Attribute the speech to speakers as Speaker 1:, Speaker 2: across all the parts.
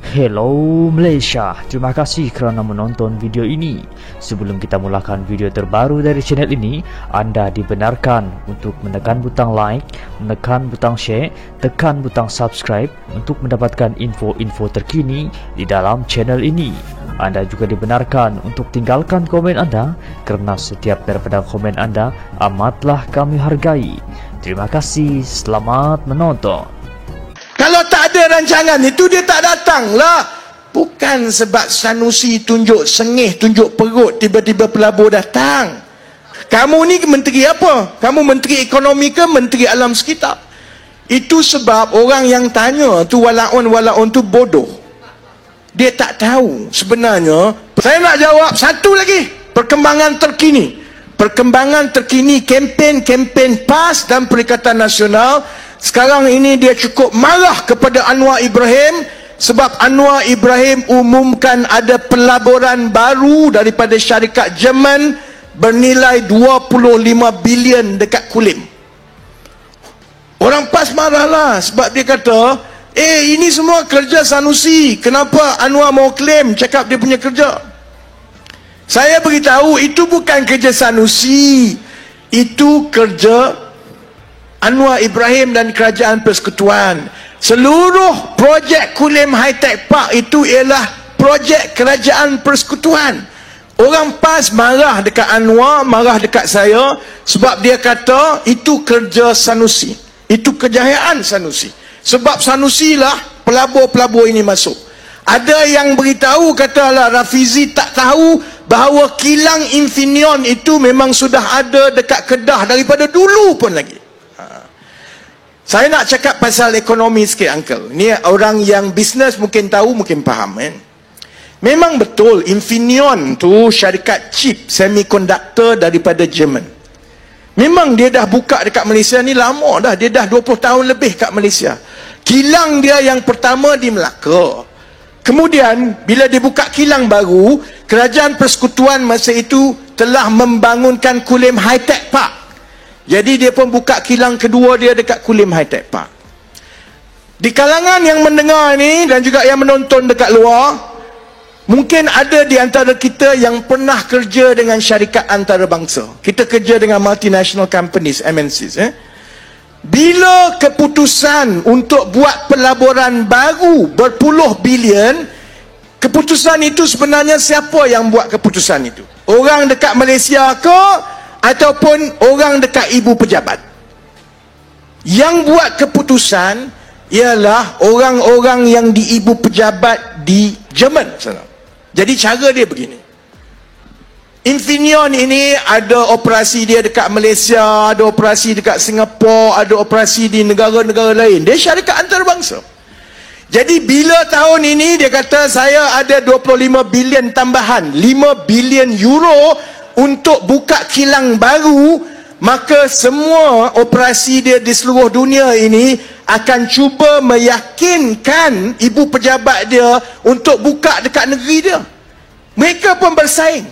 Speaker 1: Hello Malaysia, terima kasih kerana menonton video ini. Sebelum kita mulakan video terbaru dari channel ini, anda dibenarkan untuk menekan butang like, menekan butang share, tekan butang subscribe untuk mendapatkan info-info terkini di dalam channel ini. Anda juga dibenarkan untuk tinggalkan komen anda kerana setiap daripada komen anda amatlah kami hargai. Terima kasih, selamat menonton.
Speaker 2: Kalau tak ada rancangan itu, dia tak datang lah. Bukan sebab Sanusi tunjuk sengih, tunjuk perut, tiba-tiba pelabur datang. Kamu ni menteri apa? Kamu menteri ekonomi ke menteri alam sekitar? Itu sebab orang yang tanya tu walaun tu bodoh. Dia tak tahu sebenarnya. Saya nak jawab satu lagi. Perkembangan terkini kempen PAS dan Perikatan Nasional. Sekarang ini dia cukup marah kepada Anwar Ibrahim sebab Anwar Ibrahim umumkan ada pelaburan baru daripada syarikat Jerman bernilai 25 bilion dekat Kulim. Orang PAS marahlah sebab dia kata, ini semua kerja Sanusi. Kenapa Anwar mau claim cakap dia punya kerja? Saya beritahu itu bukan kerja Sanusi. Itu kerja Anwar Ibrahim dan Kerajaan Persekutuan. Seluruh projek Kulim High Tech Park itu ialah projek Kerajaan Persekutuan. Orang PAS marah dekat Anwar, marah dekat saya sebab dia kata itu kerja Sanusi. Itu kejayaan Sanusi. Sebab Sanusi lah pelabur-pelabur ini masuk. Ada yang beritahu, katalah Rafizi tak tahu bahawa kilang Infineon itu memang sudah ada dekat Kedah daripada dulu pun lagi. Saya nak cakap pasal ekonomi sikit, uncle. Ni orang yang bisnes mungkin tahu, mungkin faham kan. Memang betul Infineon tu syarikat chip semiconductor daripada Jerman. Memang dia dah buka dekat Malaysia ni lama dah. Dia dah 20 tahun lebih kat Malaysia. Kilang dia yang pertama di Melaka. Kemudian bila dia buka kilang baru, Kerajaan Persekutuan masa itu telah membangunkan Kulim High Tech Park. Jadi dia pun buka kilang kedua dia dekat Kulim High Tech Park. Di kalangan yang mendengar ni dan juga yang menonton dekat luar, mungkin ada di antara kita yang pernah kerja dengan syarikat antarabangsa. Kita kerja dengan multinational companies, MNCs. Bila keputusan untuk buat pelaburan baru berpuluh bilion, keputusan itu sebenarnya siapa yang buat keputusan itu? Orang dekat Malaysia ke? Ataupun orang dekat ibu pejabat? Yang buat keputusan ialah orang-orang yang di ibu pejabat di Jerman sana. Jadi cara dia begini. Infineon ini ada operasi dia dekat Malaysia, ada operasi dekat Singapura, ada operasi di negara-negara lain. Dia syarikat antarabangsa. Jadi bila tahun ini dia kata saya ada 25 bilion tambahan, 5 bilion euro untuk buka kilang baru, maka semua operasi dia di seluruh dunia ini akan cuba meyakinkan ibu pejabat dia untuk buka dekat negeri dia. Mereka pun bersaing.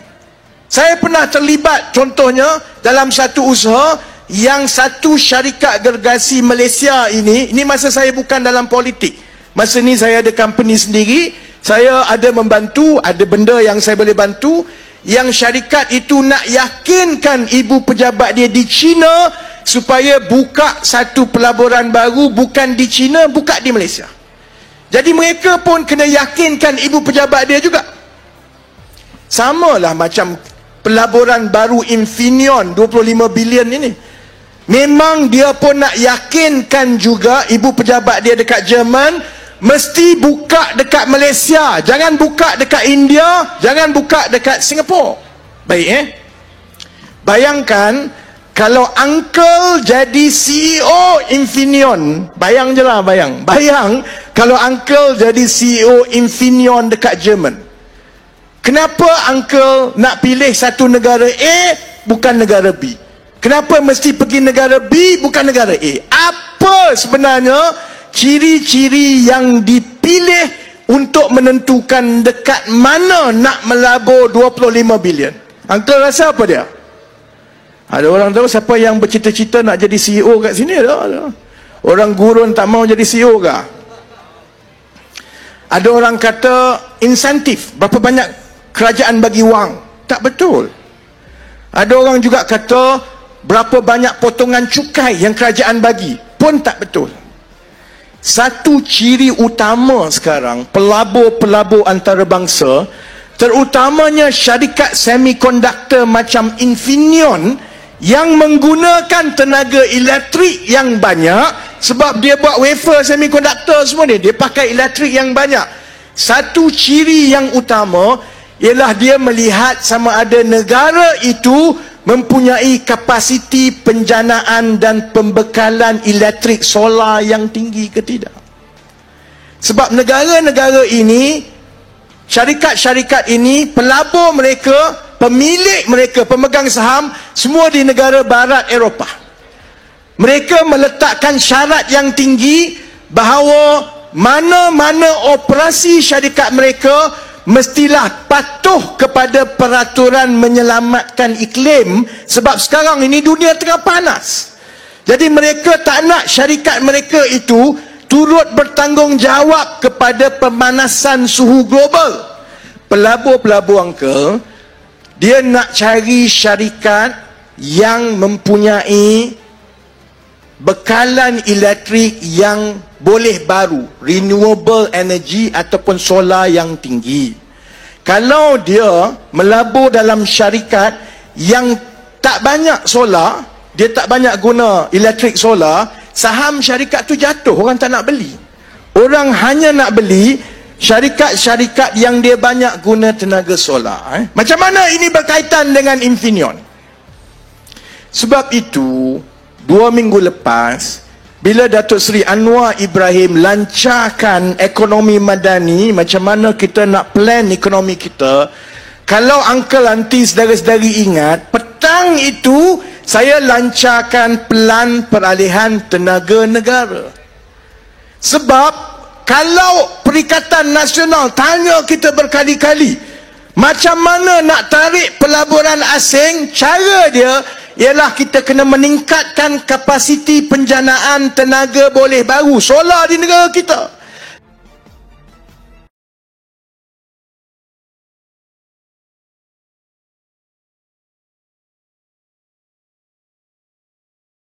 Speaker 2: Saya pernah terlibat contohnya dalam satu usaha yang satu syarikat gergasi Malaysia ini masa saya bukan dalam politik. Masa ni saya ada company sendiri, saya ada membantu, ada benda yang saya boleh bantu. Yang syarikat itu nak yakinkan ibu pejabat dia di China supaya buka satu pelaburan baru, bukan di China, buka di Malaysia. Jadi mereka pun kena yakinkan ibu pejabat dia juga. Samalah macam pelaburan baru Infineon 25 bilion ini. Memang dia pun nak yakinkan juga ibu pejabat dia dekat Jerman mesti buka dekat Malaysia, jangan buka dekat India, jangan buka dekat Singapura. Baik Bayangkan kalau uncle jadi CEO Infineon, bayang je lah, bayang kalau uncle jadi CEO Infineon dekat Jerman. Kenapa uncle nak pilih satu negara A bukan negara B? Kenapa mesti pergi negara B bukan negara A? Apa sebenarnya ciri-ciri yang dipilih untuk menentukan dekat mana nak melabur 25 bilion? Uncle rasa apa dia? Ada orang tahu siapa yang bercita-cita nak jadi CEO kat sini? Ada. Orang gurun tak mau jadi CEO kah? Ada orang kata insentif, berapa banyak kerajaan bagi wang. Tak betul. Ada orang juga kata berapa banyak potongan cukai yang kerajaan bagi. Pun tak betul. Satu ciri utama sekarang pelabur-pelabur antarabangsa, terutamanya syarikat semikonduktor macam Infineon yang menggunakan tenaga elektrik yang banyak, sebab dia buat wafer semikonduktor semua ni, dia pakai elektrik yang banyak. Satu ciri yang utama ialah dia melihat sama ada negara itu mempunyai kapasiti penjanaan dan pembekalan elektrik solar yang tinggi ke tidak. Sebab negara-negara ini, syarikat-syarikat ini, pelabur mereka, pemilik mereka, pemegang saham, semua di negara barat Eropah. Mereka meletakkan syarat yang tinggi bahawa mana-mana operasi syarikat mereka mestilah patuh kepada peraturan menyelamatkan iklim, sebab sekarang ini dunia tengah panas. Jadi mereka tak nak syarikat mereka itu turut bertanggungjawab kepada pemanasan suhu global. Pelabur-pelabur angka, dia nak cari syarikat yang mempunyai bekalan elektrik yang boleh baru, renewable energy ataupun solar yang tinggi. Kalau dia melabur dalam syarikat yang tak banyak solar, dia tak banyak guna elektrik solar, saham syarikat tu jatuh, orang tak nak beli. Orang hanya nak beli syarikat-syarikat yang dia banyak guna tenaga solar. Macam mana ini berkaitan dengan Infineon? Sebab itu 2 minggu lepas, bila Datuk Seri Anwar Ibrahim lancarkan ekonomi madani, macam mana kita nak plan ekonomi kita, kalau Uncle Aunty saudara-saudari ingat, petang itu saya lancarkan pelan peralihan tenaga negara. Sebab kalau Perikatan Nasional tanya kita berkali-kali, macam mana nak tarik pelaburan asing, cara dia ialah kita kena meningkatkan kapasiti penjanaan tenaga boleh baru solar di negara kita.